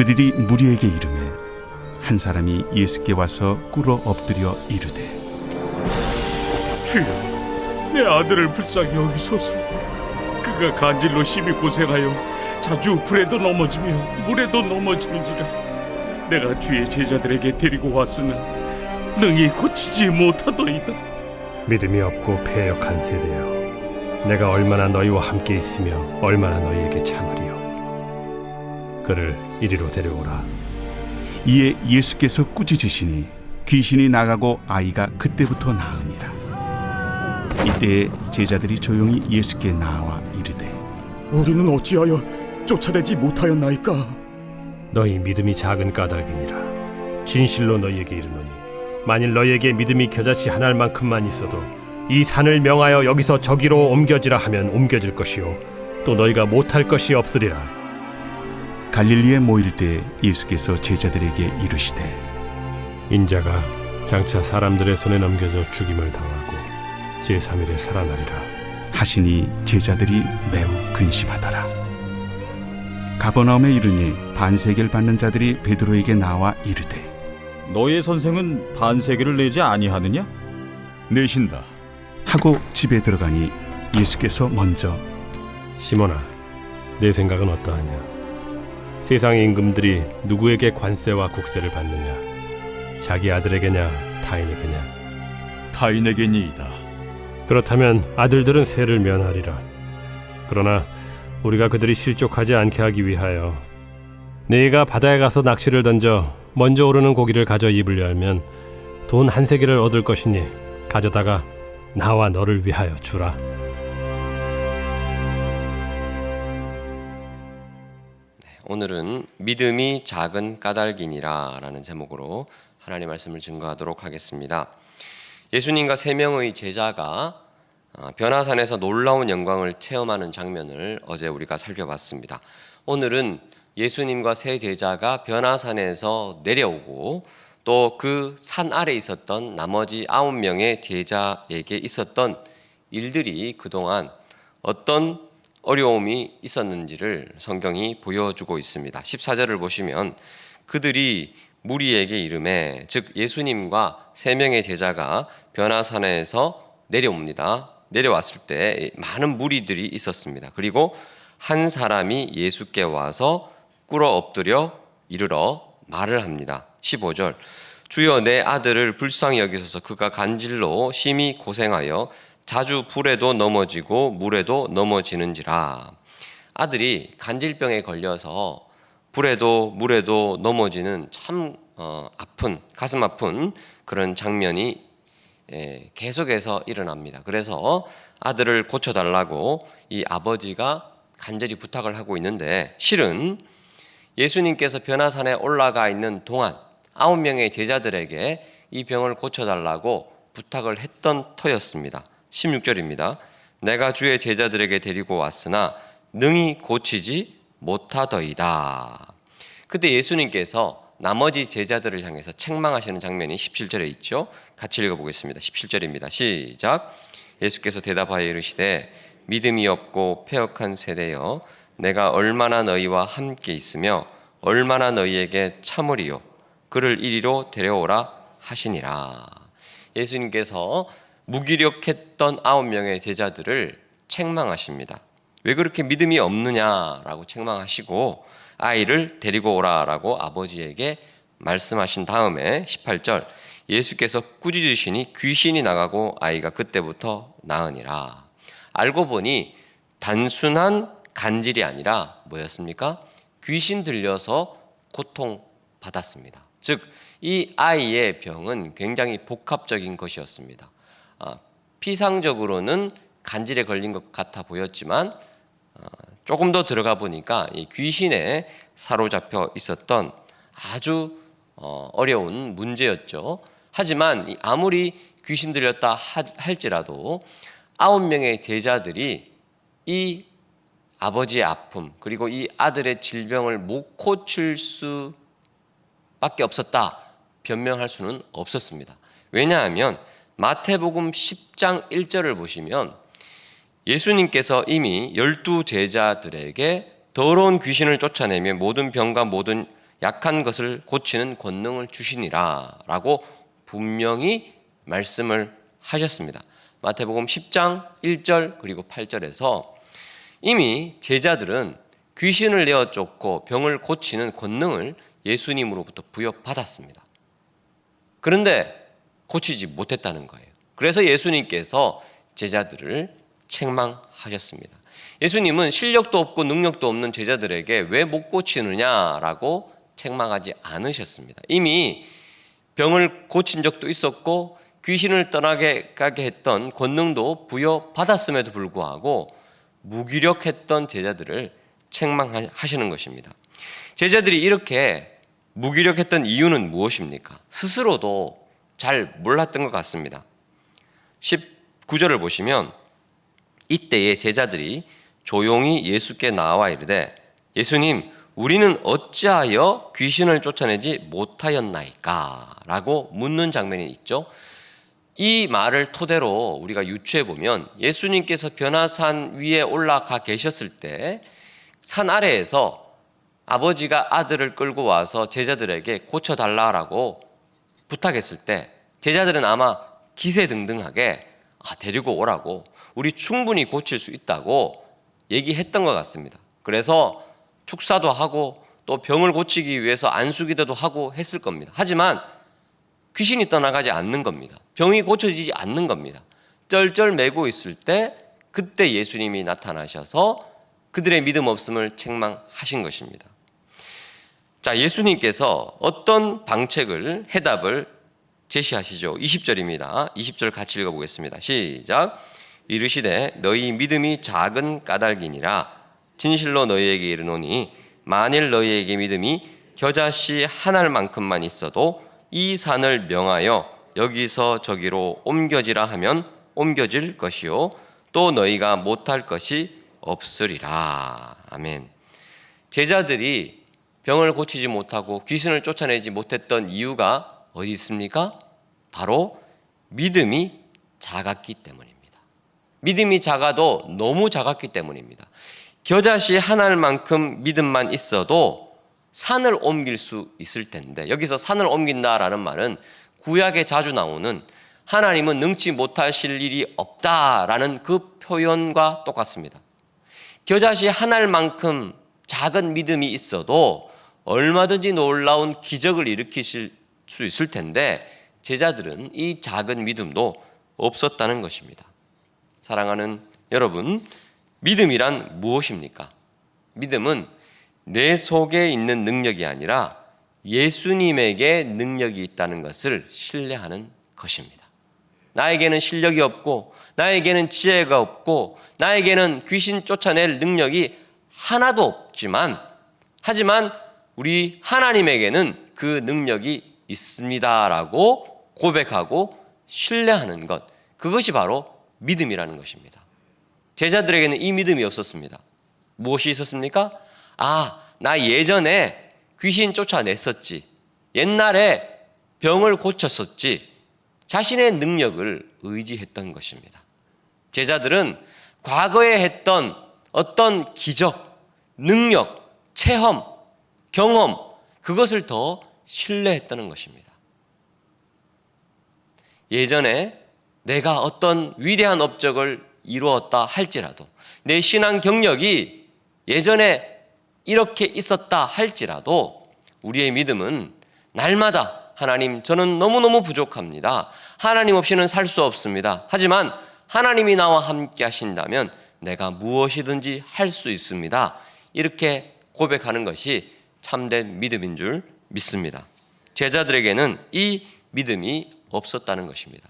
그들이 무리에게 이르매 한 사람이 예수께 와서 꿇어 엎드려 이르되 주여, 내 아들을 불쌍히 여기소서. 그가 간질로 심히 고생하여 자주 불에도 넘어지며 물에도 넘어지는지라. 내가 주의 제자들에게 데리고 왔으나 능히 고치지 못하더이다. 믿음이 없고 패역한 세대여, 내가 얼마나 너희와 함께 있으며 얼마나 너희에게 참으리요. 그를 이리로 데려오라. 이에 예수께서 꾸짖으시니 귀신이 나가고 아이가 그때부터 나으니라. 이때에 제자들이 조용히 예수께 나와 이르되 우리는 어찌하여 쫓아내지 못하였나이까? 너희 믿음이 작은 까닭이니라. 진실로 너희에게 이르노니 만일 너희에게 믿음이 겨자씨 한 알만큼만 있어도 이 산을 명하여 여기서 저기로 옮겨지라 하면 옮겨질 것이요 또 너희가 못할 것이 없으리라. 갈릴리에 모일 때 예수께서 제자들에게 이르시되 인자가 장차 사람들의 손에 넘겨져 죽임을 당하고 제3일에 살아나리라 하시니 제자들이 매우 근심하더라. 가버나움에 이르니 반세계를 받는 자들이 베드로에게 나와 이르되 너의 선생은 반세계를 내지 아니하느냐? 내신다. 하고 집에 들어가니 예수께서 먼저 시몬아, 내 생각은 어떠하냐? 세상의 임금들이 누구에게 관세와 국세를 받느냐? 자기 아들에게냐 타인에게냐? 타인에게니이다. 그렇다면 아들들은 세를 면하리라. 그러나 우리가 그들이 실족하지 않게 하기 위하여 네가 바다에 가서 낚시를 던져 먼저 오르는 고기를 가져 입을 열면 돈 한 세겔을 얻을 것이니 가져다가 나와 너를 위하여 주라. 오늘은 믿음이 작은 까닭이니라 라는 제목으로 하나님의 말씀을 증거하도록 하겠습니다. 예수님과 세 명의 제자가 변화산에서 놀라운 영광을 체험하는 장면을 어제 우리가 살펴봤습니다. 오늘은 예수님과 세 제자가 변화산에서 내려오고 또 그 산 아래에 있었던 나머지 9명의 제자에게 있었던 일들이 그동안 어떤 어려움이 있었는지를 성경이 보여주고 있습니다. 14절을 보시면 그들이 무리에게 이르매, 즉 예수님과 세 명의 제자가 변화산에서 내려옵니다. 내려왔을 때 많은 무리들이 있었습니다. 그리고 한 사람이 예수께 와서 꿇어 엎드려 이르러 말을 합니다. 15절, 주여 내 아들을 불쌍히 여기소서. 그가 간질로 심히 고생하여 자주 불에도 넘어지고 물에도 넘어지는지라. 아들이 간질병에 걸려서 불에도 물에도 넘어지는 참 아픈, 가슴 아픈 그런 장면이 계속해서 일어납니다. 그래서 아들을 고쳐달라고 이 아버지가 간절히 부탁을 하고 있는데, 실은 예수님께서 변화산에 올라가 있는 동안 9명의 제자들에게 이 병을 고쳐달라고 부탁을 했던 터였습니다. 16절입니다. 내가 주의 제자들에게 데리고 왔으나 능히 고치지 못하더이다. 그때 예수님께서 나머지 제자들을 향해서 책망하시는 장면이 17절에 있죠. 같이 읽어보겠습니다. 17절입니다. 시작. 예수께서 대답하여 이르시되 믿음이 없고 패역한 세대여, 내가 얼마나 너희와 함께 있으며 얼마나 너희에게 참으리요. 그를 이리로 데려오라 하시니라. 예수님께서 무기력했던 9명의 제자들을 책망하십니다. 왜 그렇게 믿음이 없느냐라고 책망하시고 아이를 데리고 오라라고 아버지에게 말씀하신 다음에 18절, 예수께서 꾸짖으시니 귀신이 나가고 아이가 그때부터 나으니라. 알고 보니 단순한 간질이 아니라 뭐였습니까? 귀신 들려서 고통받았습니다. 즉, 이 아이의 병은 굉장히 복합적인 것이었습니다. 피상적으로는 간질에 걸린 것 같아 보였지만 조금 더 들어가 보니까 이 귀신에 사로잡혀 있었던 아주 어려운 문제였죠. 하지만 아무리 귀신 들렸다 할지라도 9명의 제자들이 이 아버지의 아픔 그리고 이 아들의 질병을 못 고칠 수밖에 없었다 변명할 수는 없었습니다. 왜냐하면 마태복음 10장 1절을 보시면 예수님께서 이미 12 제자들에게 더러운 귀신을 쫓아내며 모든 병과 모든 약한 것을 고치는 권능을 주시니라 라고 분명히 말씀을 하셨습니다. 마태복음 10장 1절 그리고 8절에서 이미 제자들은 귀신을 내어 쫓고 병을 고치는 권능을 예수님으로부터 부여받았습니다. 그런데 고치지 못했다는 거예요. 그래서 예수님께서 제자들을 책망하셨습니다. 예수님은 실력도 없고 능력도 없는 제자들에게 왜 못 고치느냐라고 책망하지 않으셨습니다. 이미 병을 고친 적도 있었고 귀신을 떠나게 가게 했던 권능도 부여받았음에도 불구하고 무기력했던 제자들을 책망하시는 것입니다. 제자들이 이렇게 무기력했던 이유는 무엇입니까? 스스로도 잘 몰랐던 것 같습니다. 19절을 보시면 이때에 제자들이 조용히 예수께 나와 이르되 예수님 우리는 어찌하여 귀신을 쫓아내지 못하였나이까? 라고 묻는 장면이 있죠. 이 말을 토대로 우리가 유추해 보면 예수님께서 변화산 위에 올라가 계셨을 때 산 아래에서 아버지가 아들을 끌고 와서 제자들에게 고쳐달라고 부탁했을 때 제자들은 아마 기세등등하게 데리고 오라고 우리 충분히 고칠 수 있다고 얘기했던 것 같습니다. 그래서 축사도 하고 또 병을 고치기 위해서 안수기도도 하고 했을 겁니다. 하지만 귀신이 떠나가지 않는 겁니다. 병이 고쳐지지 않는 겁니다. 쩔쩔매고 있을 때 그때 예수님이 나타나셔서 그들의 믿음 없음을 책망하신 것입니다. 자, 예수님께서 어떤 방책을 해답을 제시하시죠. 20절입니다. 20절 같이 읽어보겠습니다. 시작. 이르시되 너희 믿음이 작은 까닭이니라. 진실로 너희에게 이르노니 만일 너희에게 믿음이 겨자씨 한 알만큼만 있어도 이 산을 명하여 여기서 저기로 옮겨지라 하면 옮겨질 것이요 또 너희가 못할 것이 없으리라. 아멘. 제자들이 병을 고치지 못하고 귀신을 쫓아내지 못했던 이유가 어디 있습니까? 바로 믿음이 작았기 때문입니다. 믿음이 작아도 너무 작았기 때문입니다. 겨자씨 한 알만큼 믿음만 있어도 산을 옮길 수 있을 텐데, 여기서 산을 옮긴다라는 말은 구약에 자주 나오는 하나님은 능치 못하실 일이 없다라는 그 표현과 똑같습니다. 겨자씨 한 알만큼 작은 믿음이 있어도 얼마든지 놀라운 기적을 일으키실 수 있을 텐데 제자들은 이 작은 믿음도 없었다는 것입니다. 사랑하는 여러분, 믿음이란 무엇입니까? 믿음은 내 속에 있는 능력이 아니라 예수님에게 능력이 있다는 것을 신뢰하는 것입니다. 나에게는 실력이 없고 나에게는 지혜가 없고 나에게는 귀신 쫓아낼 능력이 하나도 없지만 하지만 우리 하나님에게는 그 능력이 있습니다라고 고백하고 신뢰하는 것, 그것이 바로 믿음이라는 것입니다. 제자들에게는 이 믿음이 없었습니다. 무엇이 있었습니까? 나 예전에 귀신 쫓아냈었지. 옛날에 병을 고쳤었지. 자신의 능력을 의지했던 것입니다. 제자들은 과거에 했던 어떤 기적, 능력, 체험, 경험, 그것을 더 신뢰했다는 것입니다. 예전에 내가 어떤 위대한 업적을 이루었다 할지라도, 내 신앙 경력이 예전에 이렇게 있었다 할지라도 우리의 믿음은 날마다 하나님, 저는 너무너무 부족합니다. 하나님 없이는 살 수 없습니다. 하지만 하나님이 나와 함께 하신다면 내가 무엇이든지 할 수 있습니다. 이렇게 고백하는 것이 참된 믿음인 줄 믿습니다. 제자들에게는 이 믿음이 없었다는 것입니다.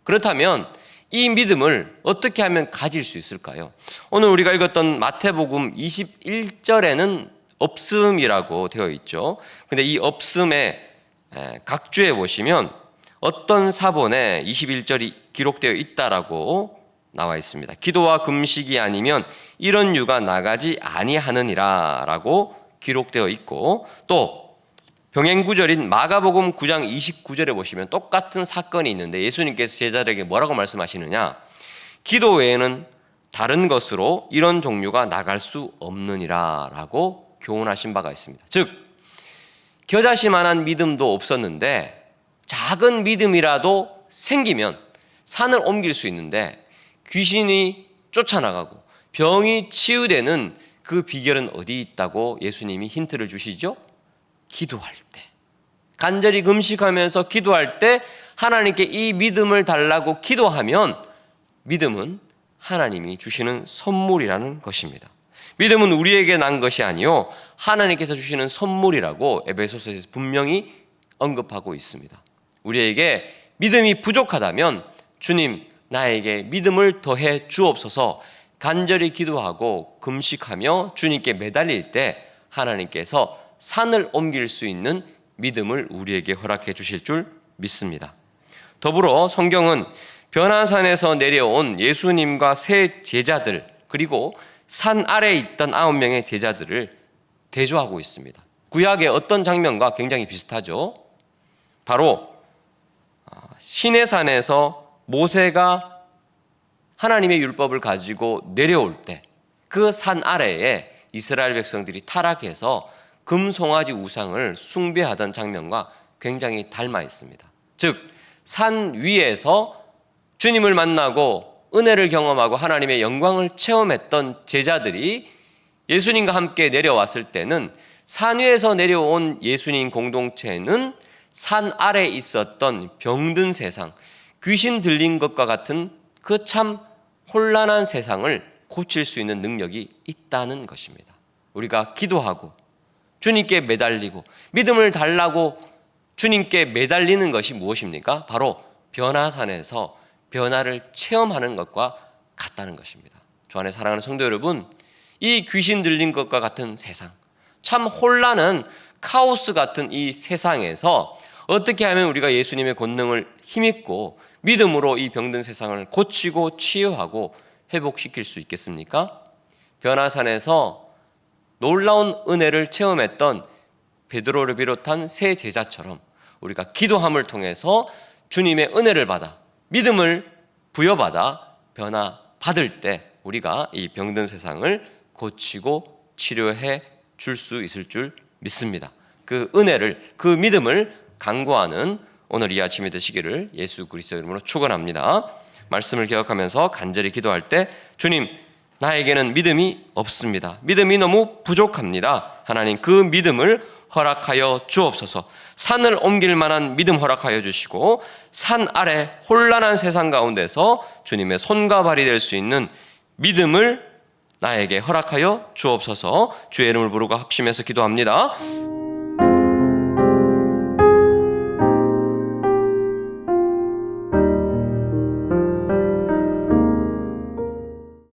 그렇다면 이 믿음을 어떻게 하면 가질 수 있을까요? 오늘 우리가 읽었던 마태복음 21절에는 없음이라고 되어 있죠. 근데 이 없음의 각주에 보시면 어떤 사본에 21절이 기록되어 있다라고 나와 있습니다. 기도와 금식이 아니면 이런 유가 나가지 아니하느니라 라고 기록되어 있고, 또 병행구절인 마가복음 9장 29절에 보시면 똑같은 사건이 있는데 예수님께서 제자들에게 뭐라고 말씀하시느냐, 기도 외에는 다른 것으로 이런 종류가 나갈 수 없느니라 라고 교훈하신 바가 있습니다. 즉 겨자씨만한 믿음도 없었는데 작은 믿음이라도 생기면 산을 옮길 수 있는데 귀신이 쫓아나가고 병이 치유되는 그 비결은 어디 있다고 예수님이 힌트를 주시죠? 기도할 때. 간절히 금식하면서 기도할 때 하나님께 이 믿음을 달라고 기도하면 믿음은 하나님이 주시는 선물이라는 것입니다. 믿음은 우리에게 난 것이 아니요 하나님께서 주시는 선물이라고 에베소서에서 분명히 언급하고 있습니다. 우리에게 믿음이 부족하다면 주님 나에게 믿음을 더해 주옵소서 간절히 기도하고 금식하며 주님께 매달릴 때 하나님께서 산을 옮길 수 있는 믿음을 우리에게 허락해 주실 줄 믿습니다. 더불어 성경은 변화산에서 내려온 예수님과 세 제자들 그리고 산 아래에 있던 9명의 제자들을 대조하고 있습니다. 구약의 어떤 장면과 굉장히 비슷하죠. 바로 시내산에서 모세가 하나님의 율법을 가지고 내려올 때 그 산 아래에 이스라엘 백성들이 타락해서 금송아지 우상을 숭배하던 장면과 굉장히 닮아 있습니다. 즉, 산 위에서 주님을 만나고 은혜를 경험하고 하나님의 영광을 체험했던 제자들이 예수님과 함께 내려왔을 때는 산 위에서 내려온 예수님 공동체는 산 아래에 있었던 병든 세상, 귀신 들린 것과 같은 그 참 혼란한 세상을 고칠 수 있는 능력이 있다는 것입니다. 우리가 기도하고 주님께 매달리고 믿음을 달라고 주님께 매달리는 것이 무엇입니까? 바로 변화산에서 변화를 체험하는 것과 같다는 것입니다. 주 안에 사랑하는 성도 여러분, 이 귀신 들린 것과 같은 세상, 참 혼란한 카오스 같은 이 세상에서 어떻게 하면 우리가 예수님의 권능을 힘입고 믿음으로 이 병든 세상을 고치고 치유하고 회복시킬 수 있겠습니까? 변화산에서 놀라운 은혜를 체험했던 베드로를 비롯한 세 제자처럼 우리가 기도함을 통해서 주님의 은혜를 받아 믿음을 부여받아 변화받을 때 우리가 이 병든 세상을 고치고 치료해 줄 수 있을 줄 믿습니다. 그 은혜를, 그 믿음을 간구하는 오늘 이 아침이 되시기를 예수 그리스도 이름으로 축원합니다. 말씀을 기억하면서 간절히 기도할 때 주님, 나에게는 믿음이 없습니다. 믿음이 너무 부족합니다. 하나님 그 믿음을 허락하여 주옵소서. 산을 옮길 만한 믿음 허락하여 주시고 산 아래 혼란한 세상 가운데서 주님의 손과 발이 될 수 있는 믿음을 나에게 허락하여 주옵소서. 주의 이름을 부르고 합심해서 기도합니다.